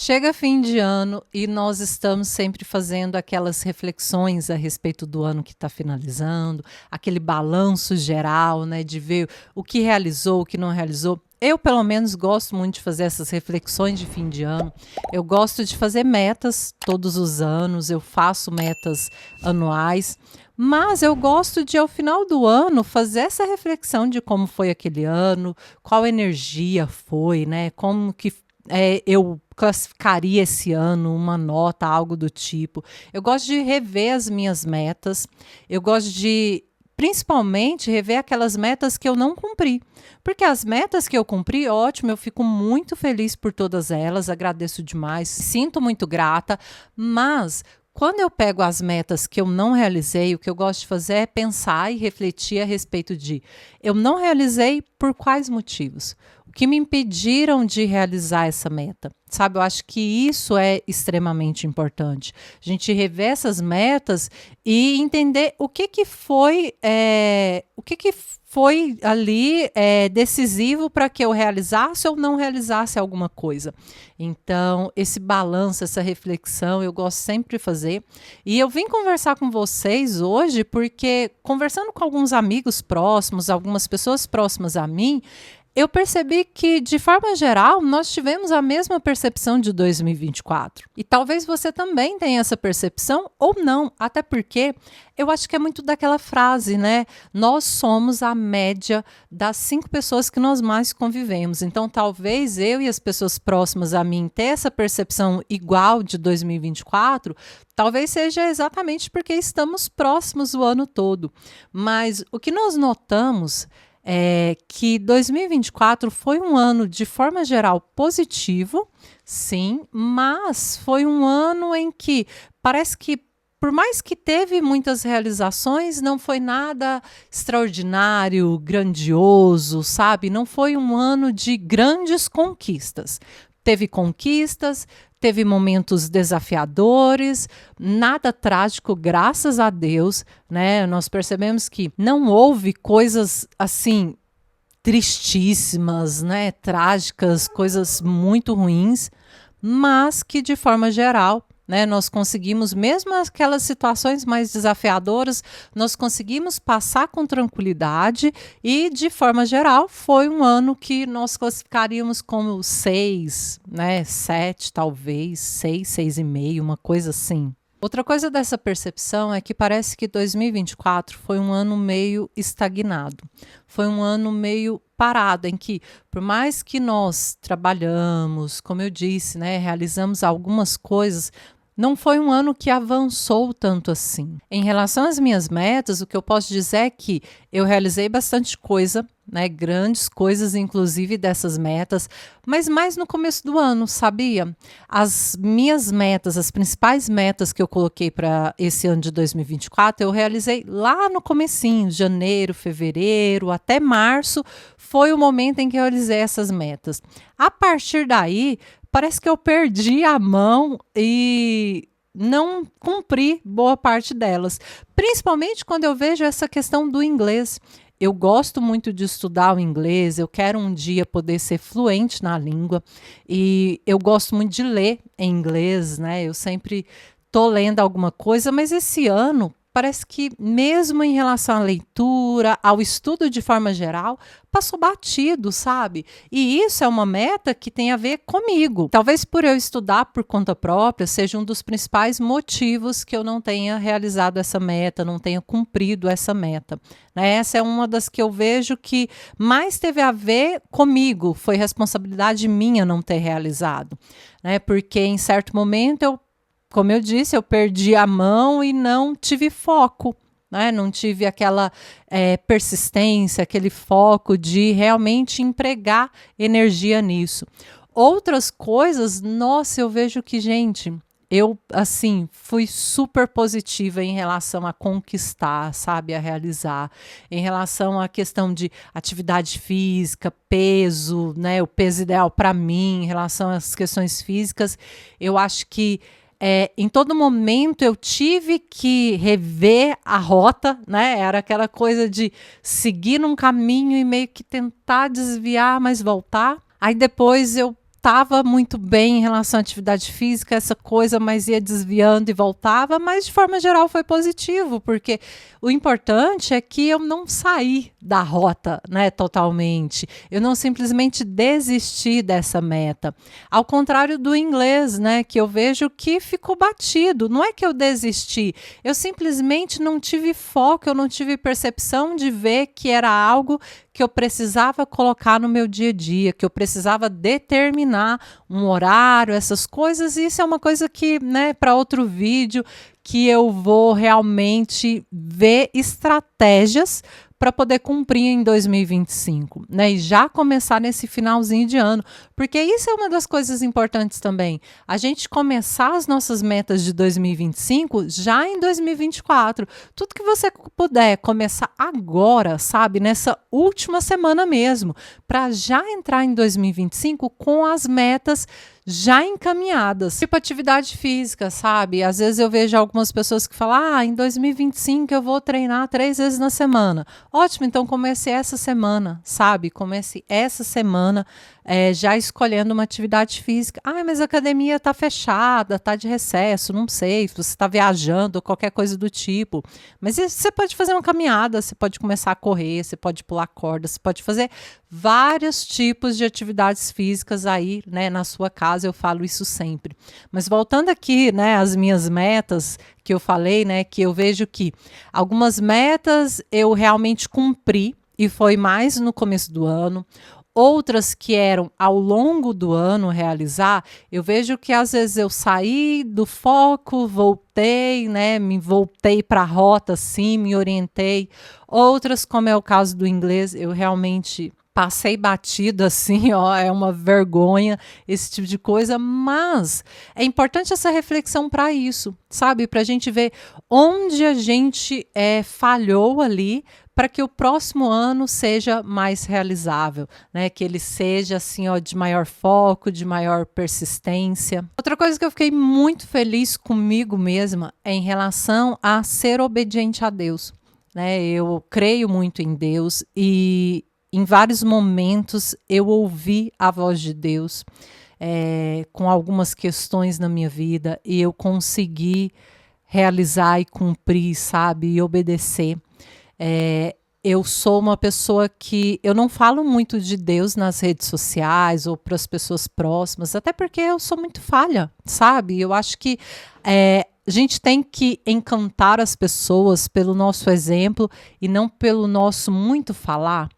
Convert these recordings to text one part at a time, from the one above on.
Chega fim de ano e nós estamos sempre fazendo aquelas reflexões a respeito do ano que está finalizando, aquele balanço geral, né, de ver o que realizou, o que não realizou. Eu, pelo menos, gosto muito de fazer essas reflexões de fim de ano. Eu gosto de fazer metas todos os anos, eu faço metas anuais, mas eu gosto de, ao final do ano, fazer essa reflexão de como foi aquele ano, qual energia foi, né? Como que eu classificaria esse ano, uma nota, algo do tipo. Eu gosto de rever as minhas metas, eu gosto de, principalmente, rever aquelas metas que eu não cumpri. Porque as metas que eu cumpri, ótimo, eu fico muito feliz por todas elas, agradeço demais, sinto muito grata, mas quando eu pego as metas que eu não realizei, o que eu gosto de fazer é pensar e refletir a respeito de eu não realizei por quais motivos? O que me impediram de realizar essa meta? Sabe, eu acho que isso é extremamente importante. A gente rever essas metas e entender o que foi ali decisivo para que eu realizasse ou não realizasse alguma coisa. Então, esse balanço, essa reflexão, eu gosto sempre de fazer. E eu vim conversar com vocês hoje porque, conversando com alguns amigos próximos, algumas pessoas próximas a mim, eu percebi que, de forma geral, nós tivemos a mesma percepção de 2024. E talvez você também tenha essa percepção ou não, até porque eu acho que é muito daquela frase, né? Nós somos a média das 5 pessoas que nós mais convivemos. Então, talvez eu e as pessoas próximas a mim ter essa percepção igual de 2024, talvez seja exatamente porque estamos próximos o ano todo. Mas o que nós notamos que 2024 foi um ano, de forma geral, positivo, sim, mas foi um ano em que parece que, por mais que teve muitas realizações, não foi nada extraordinário, grandioso, sabe? Não foi um ano de grandes conquistas. Teve conquistas, teve momentos desafiadores, nada trágico, graças a Deus, né? Nós percebemos que não houve coisas assim tristíssimas, né? Trágicas, coisas muito ruins, mas que de forma geral, né, nós conseguimos, mesmo aquelas situações mais desafiadoras, nós conseguimos passar com tranquilidade e, de forma geral, foi um ano que nós classificaríamos como 6, né, 7 talvez, 6, 6,5, uma coisa assim. Outra coisa dessa percepção é que parece que 2024 foi um ano meio estagnado, foi um ano meio parado, em que, por mais que nós trabalhamos, como eu disse, né, realizamos algumas coisas, não foi um ano que avançou tanto assim. Em relação às minhas metas, o que eu posso dizer é que eu realizei bastante coisa, né, grandes coisas, inclusive dessas metas, mas mais no começo do ano, sabia? As minhas metas, as principais metas que eu coloquei para esse ano de 2024, eu realizei lá no comecinho, janeiro, fevereiro, até março, foi o momento em que eu realizei essas metas. A partir daí, parece que eu perdi a mão e não cumpri boa parte delas. Principalmente quando eu vejo essa questão do inglês. Eu gosto muito de estudar o inglês, eu quero um dia poder ser fluente na língua e eu gosto muito de ler em inglês, né? Eu sempre estou lendo alguma coisa, mas esse ano parece que, mesmo em relação à leitura, ao estudo de forma geral, passou batido, sabe? E isso é uma meta que tem a ver comigo. Talvez por eu estudar por conta própria seja um dos principais motivos que eu não tenha realizado essa meta, não tenha cumprido essa meta. Né? Essa é uma das que eu vejo que mais teve a ver comigo, foi responsabilidade minha não ter realizado. Né? Porque em certo momento como eu disse, eu perdi a mão e não tive foco, né? Não tive aquela persistência, aquele foco de realmente empregar energia nisso. Outras coisas, nossa, eu vejo que, gente, eu, assim, fui super positiva em relação a conquistar, sabe, a realizar, em relação à questão de atividade física, peso, né, o peso ideal para mim, em relação às questões físicas, eu acho que em todo momento eu tive que rever a rota, né? Era aquela coisa de seguir num caminho e meio que tentar desviar, mas voltar. Aí depois eu estava muito bem em relação à atividade física, essa coisa, mas ia desviando e voltava, mas de forma geral foi positivo, porque o importante é que eu não saí da rota, né, totalmente. Eu não simplesmente desisti dessa meta. Ao contrário do inglês, né, que eu vejo que ficou batido. Não é que eu desisti, eu simplesmente não tive foco, eu não tive percepção de ver que era algo que eu precisava colocar no meu dia a dia, que eu precisava determinar um horário, essas coisas, e isso é uma coisa que, né, para outro vídeo, que eu vou realmente ver estratégias para poder cumprir em 2025, né? E já começar nesse finalzinho de ano, porque isso é uma das coisas importantes também. A gente começar as nossas metas de 2025 já em 2024. Tudo que você puder começar agora, sabe? Nessa última semana mesmo, para já entrar em 2025 com as metas já encaminhadas. Tipo atividade física, sabe? Às vezes eu vejo algumas pessoas que falam, em 2025 eu vou treinar 3 vezes na semana. Ótimo, então comece essa semana, sabe? Comece essa semana já escolhendo uma atividade física. Mas a academia está fechada, está de recesso, não sei, se você está viajando ou qualquer coisa do tipo. Mas você pode fazer uma caminhada, você pode começar a correr, você pode pular corda, você pode fazer vários tipos de atividades físicas aí, né, na sua casa, eu falo isso sempre. Mas voltando aqui, né, às minhas metas que eu falei, né, que eu vejo que algumas metas eu realmente cumpri e foi mais no começo do ano. Outras que eram ao longo do ano realizar, eu vejo que às vezes eu saí do foco, voltei, né, me voltei para a rota, sim, me orientei. Outras, como é o caso do inglês, eu realmente passei batido assim, é uma vergonha esse tipo de coisa, mas é importante essa reflexão para isso, sabe? Para a gente ver onde a gente falhou ali, para que o próximo ano seja mais realizável, né? Que ele seja assim, de maior foco, de maior persistência. Outra coisa que eu fiquei muito feliz comigo mesma é em relação a ser obediente a Deus, né? Eu creio muito em Deus e em vários momentos eu ouvi a voz de Deus com algumas questões na minha vida e eu consegui realizar e cumprir, sabe? E obedecer. Eu sou uma pessoa que eu não falo muito de Deus nas redes sociais ou para as pessoas próximas, até porque eu sou muito falha, sabe? Eu acho que a gente tem que encantar as pessoas pelo nosso exemplo e não pelo nosso muito falar.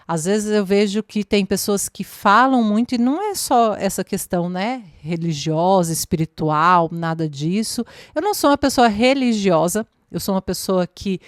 Às vezes eu vejo que tem pessoas que falam muito e não é só essa questão, né, religiosa, espiritual, nada disso. Eu não sou uma pessoa religiosa, eu sou uma pessoa que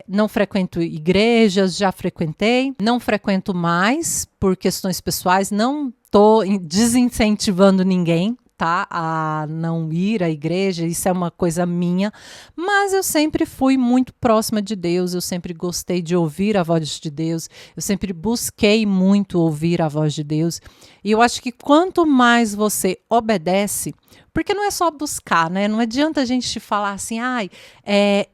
não frequento igrejas, já frequentei, não frequento mais por questões pessoais, não estou desincentivando ninguém, tá, a não ir à igreja, isso é uma coisa minha, mas eu sempre fui muito próxima de Deus, eu sempre gostei de ouvir a voz de Deus, eu sempre busquei muito ouvir a voz de Deus, e eu acho que quanto mais você obedece, porque não é só buscar, né? Não adianta a gente falar assim,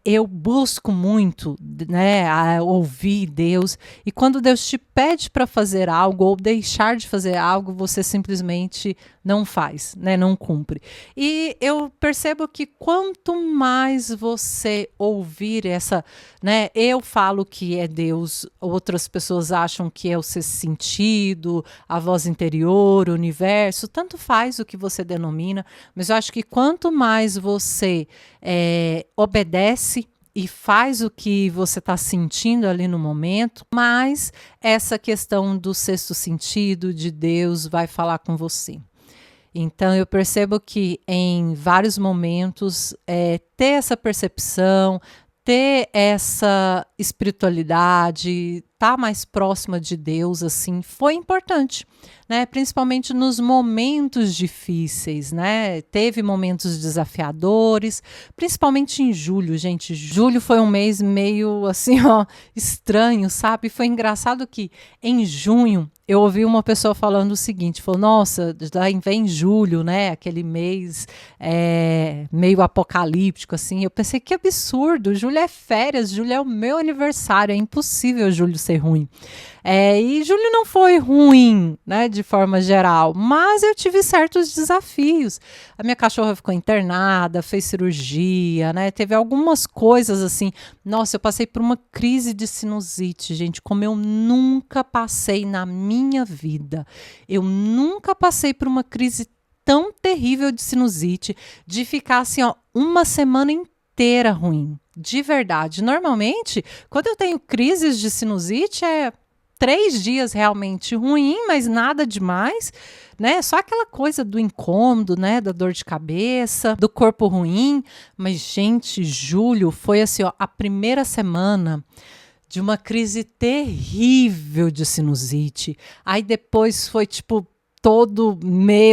eu busco muito, né, a ouvir Deus, e quando Deus te pede para fazer algo ou deixar de fazer algo, você simplesmente não faz, né, não cumpre. E eu percebo que quanto mais você ouvir essa, né, eu falo que é Deus, outras pessoas acham que é o sexto sentido, a voz interior, o universo, tanto faz o que você denomina, mas eu acho que quanto mais você obedece e faz o que você está sentindo ali no momento, mais essa questão do sexto sentido, de Deus, vai falar com você. Então, eu percebo que em vários momentos, ter essa percepção, ter essa espiritualidade, estar mais próxima de Deus, assim, foi importante, né? Principalmente nos momentos difíceis, né? Teve momentos desafiadores, principalmente em julho, gente. Julho foi um mês meio, assim, estranho, sabe? Foi engraçado que em junho eu ouvi uma pessoa falando o seguinte, falou, nossa, daí vem julho, né? Aquele mês meio apocalíptico, assim. Eu pensei, que absurdo, julho é férias, julho é o meu aniversário, é impossível julho ser ruim. E julho não foi ruim, né, de forma geral, mas eu tive certos desafios. A minha cachorra ficou internada, fez cirurgia, né, teve algumas coisas assim. Nossa, eu passei por uma crise de sinusite, gente, como eu nunca passei na minha vida. Eu nunca passei por uma crise tão terrível de sinusite, de ficar assim, ó, uma semana inteira ruim, de verdade. Normalmente, quando eu tenho crises de sinusite, 3 dias realmente ruim, mas nada demais, né? Só aquela coisa do incômodo, né? Da dor de cabeça, do corpo ruim. Mas, gente, julho foi assim, ó, a primeira semana de uma crise terrível de sinusite. Aí depois foi tipo todo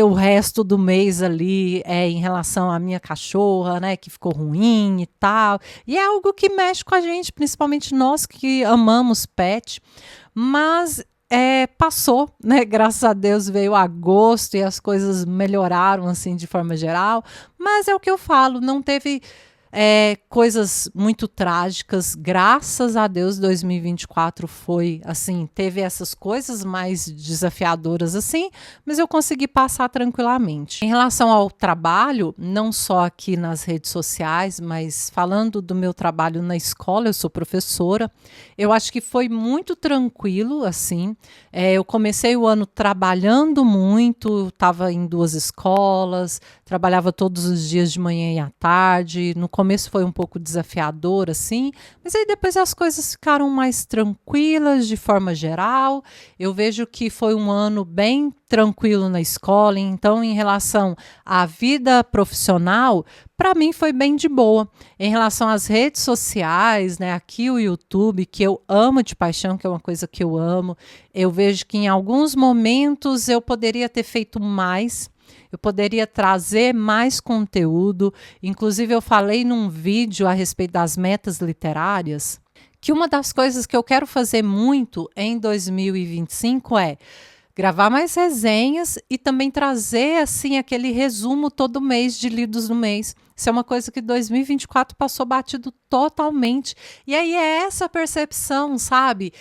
o resto do mês ali em relação à minha cachorra, né, que ficou ruim e tal. E é algo que mexe com a gente, principalmente nós que amamos pet. Mas passou, né? Graças a Deus veio agosto e as coisas melhoraram assim de forma geral. Mas é o que eu falo, não teve coisas muito trágicas. Graças a Deus 2024 foi assim, teve essas coisas mais desafiadoras assim, mas eu consegui passar tranquilamente. Em relação ao trabalho, não só aqui nas redes sociais, mas falando do meu trabalho na escola, eu sou professora, eu acho que foi muito tranquilo assim. Eu comecei o ano trabalhando muito, estava em 2 escolas, trabalhava todos os dias de manhã e à tarde. No começo foi um pouco desafiador, assim, mas aí depois as coisas ficaram mais tranquilas de forma geral. Eu vejo que foi um ano bem tranquilo na escola, então, em relação à vida profissional, para mim foi bem de boa. Em relação às redes sociais, né, aqui o YouTube, que eu amo de paixão, que é uma coisa que eu amo, eu vejo que em alguns momentos eu poderia ter feito mais. Eu poderia trazer mais conteúdo. Inclusive, eu falei num vídeo a respeito das metas literárias, que uma das coisas que eu quero fazer muito em 2025 é gravar mais resenhas e também trazer assim aquele resumo todo mês de lidos no mês. Isso é uma coisa que 2024 passou batido totalmente. E aí é essa percepção, sabe?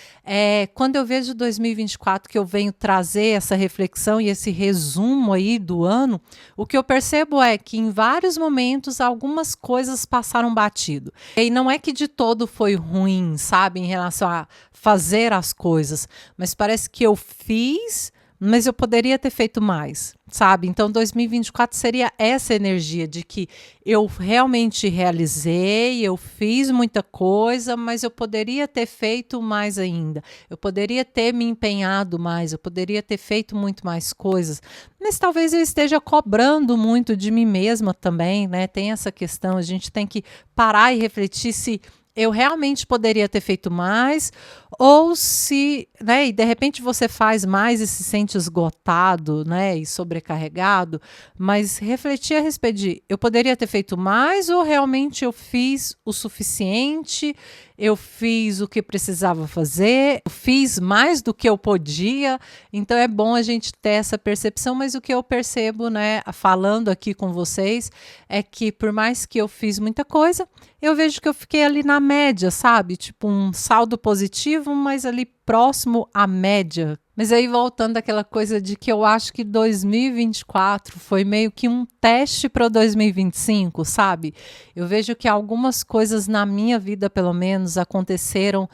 Quando eu vejo 2024 que eu venho trazer essa reflexão e esse resumo aí do ano, o que eu percebo é que em vários momentos algumas coisas passaram batido. E não é que de todo foi ruim, sabe? Em relação a fazer as coisas, mas parece que eu fiz, mas eu poderia ter feito mais, sabe? Então 2024 seria essa energia de que eu realmente realizei, eu fiz muita coisa, mas eu poderia ter feito mais ainda. Eu poderia ter me empenhado mais, eu poderia ter feito muito mais coisas. Mas talvez eu esteja cobrando muito de mim mesma também, né? Tem essa questão, a gente tem que parar e refletir se eu realmente poderia ter feito mais, ou se, né, e de repente você faz mais e se sente esgotado, né, e sobrecarregado, mas refletir a respeito de, eu poderia ter feito mais ou realmente eu fiz o suficiente, eu fiz o que precisava fazer, eu fiz mais do que eu podia. Então é bom a gente ter essa percepção, mas o que eu percebo, né, falando aqui com vocês, é que por mais que eu fiz muita coisa, eu vejo que eu fiquei ali na média, sabe? Tipo um saldo positivo, mas ali próximo à média. Mas aí voltando àquela coisa de que eu acho que 2024 foi meio que um teste para 2025, sabe? Eu vejo que algumas coisas na minha vida, pelo menos, aconteceram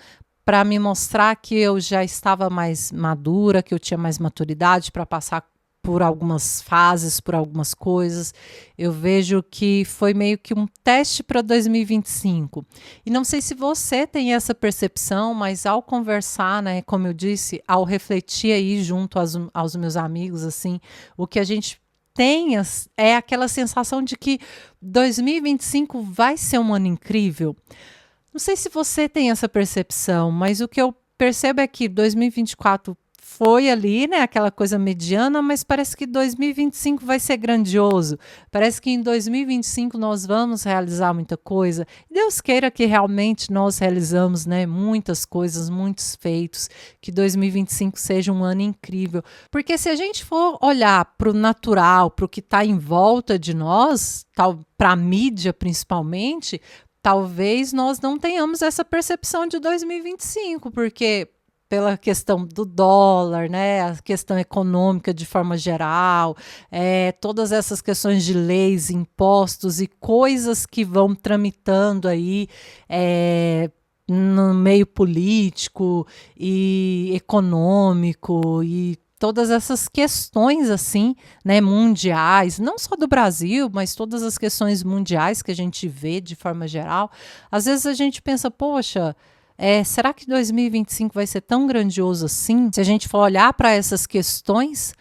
para me mostrar que eu já estava mais madura, que eu tinha mais maturidade para passar por algumas fases, por algumas coisas. Eu vejo que foi meio que um teste para 2025. E não sei se você tem essa percepção, mas ao conversar, né, como eu disse, ao refletir aí junto aos meus amigos, assim, o que a gente tem é aquela sensação de que 2025 vai ser um ano incrível. Não sei se você tem essa percepção, mas o que eu percebo é que 2024 foi ali, né, aquela coisa mediana, mas parece que 2025 vai ser grandioso. Parece que em 2025 nós vamos realizar muita coisa. Deus queira que realmente nós realizamos, né, muitas coisas, muitos feitos, que 2025 seja um ano incrível. Porque se a gente for olhar para o natural, para o que está em volta de nós, para a mídia principalmente, talvez nós não tenhamos essa percepção de 2025, porque pela questão do dólar, né, a questão econômica de forma geral, todas essas questões de leis, impostos e coisas que vão tramitando aí, no meio político e econômico e todas essas questões assim, né, mundiais, não só do Brasil, mas todas as questões mundiais que a gente vê de forma geral. Às vezes a gente pensa, poxa, será que 2025 vai ser tão grandioso assim? Se a gente for olhar para essas questões,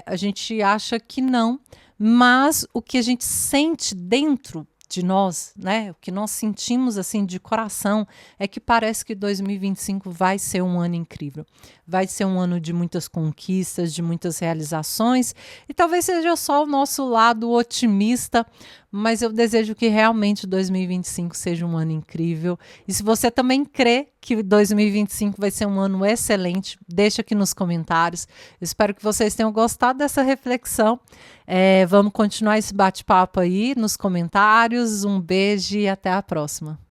a gente acha que não, mas o que a gente sente dentro de nós, né? O que nós sentimos assim de coração é que parece que 2025 vai ser um ano incrível. Vai ser um ano de muitas conquistas, de muitas realizações, e talvez seja só o nosso lado otimista, mas eu desejo que realmente 2025 seja um ano incrível. E se você também crê que 2025 vai ser um ano excelente, deixa aqui nos comentários. Espero que vocês tenham gostado dessa reflexão. Vamos continuar esse bate-papo aí nos comentários. Um beijo e até a próxima.